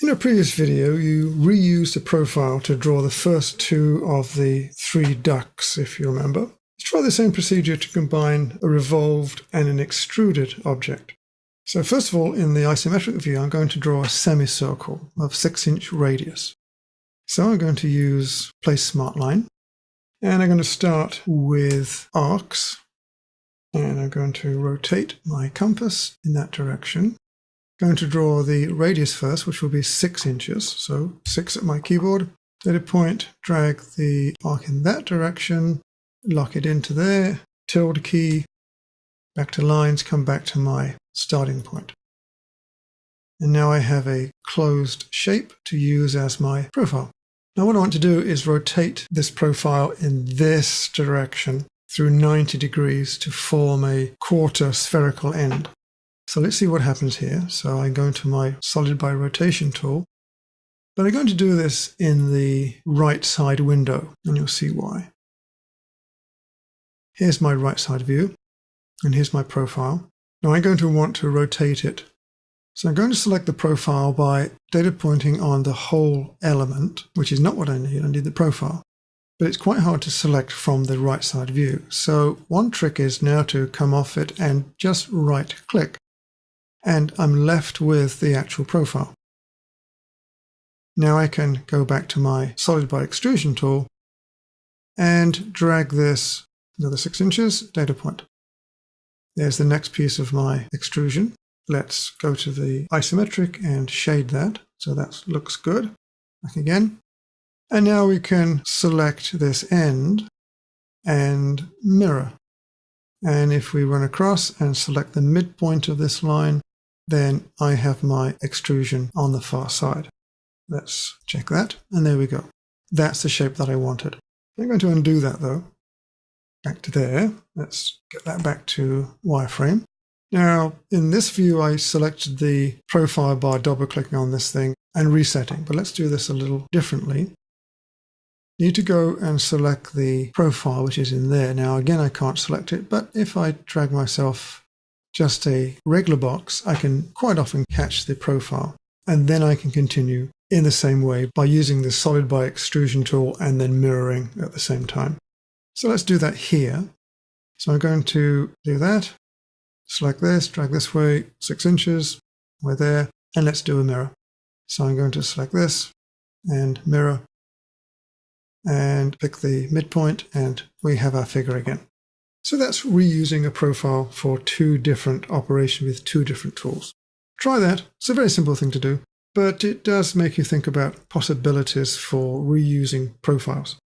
In a previous video, you reused a profile to draw the first two of the three ducks, if you remember. Let's try the same procedure to combine a revolved and an extruded object. So first of all, in the isometric view, I'm going to draw a semicircle of 6-inch radius. So I'm going to use Place Smart Line, and I'm going to start with arcs, and I'm going to rotate my compass in that direction. I'm going to draw the radius first, which will be 6 inches, so 6 at my keyboard. Data point, drag the arc in that direction, lock it into there, tilde key, back to lines, come back to my starting point. And now I have a closed shape to use as my profile. Now what I want to do is rotate this profile in this direction through 90 degrees to form a quarter spherical end. So let's see what happens here. So I go into my Solid by Rotation tool, but I'm going to do this in the right side window, and you'll see why. Here's my right side view, and here's my profile. Now I'm going to want to rotate it. So I'm going to select the profile by data pointing on the whole element, which is not what I need the profile. But it's quite hard to select from the right side view. So one trick is now to come off it and just right click. And I'm left with the actual profile. Now I can go back to my Solid by Extrusion tool and drag this another 6 inches, data point. There's the next piece of my extrusion. Let's go to the isometric and shade that. So that looks good. Back again. And now we can select this end and mirror. And if we run across and select the midpoint of this line, then I have my extrusion on the far side. Let's check that, and there we go. That's the shape that I wanted. I'm going to undo that though. Back to there. Let's get that back to wireframe. Now, in this view, I selected the profile by double-clicking on this thing and resetting, but let's do this a little differently. Need to go and select the profile, which is in there. Now, again, I can't select it, but if I drag myself just a regular box, I can quite often catch the profile, and then I can continue in the same way by using the Solid by Extrusion tool and then mirroring at the same time. So let's do that here. So I'm going to do that, select this, drag this way, 6 inches, we're there, and let's do a mirror. So I'm going to select this and mirror, and pick the midpoint, and we have our figure again. So that's reusing a profile for two different operations with two different tools. Try that. It's a very simple thing to do, but it does make you think about possibilities for reusing profiles.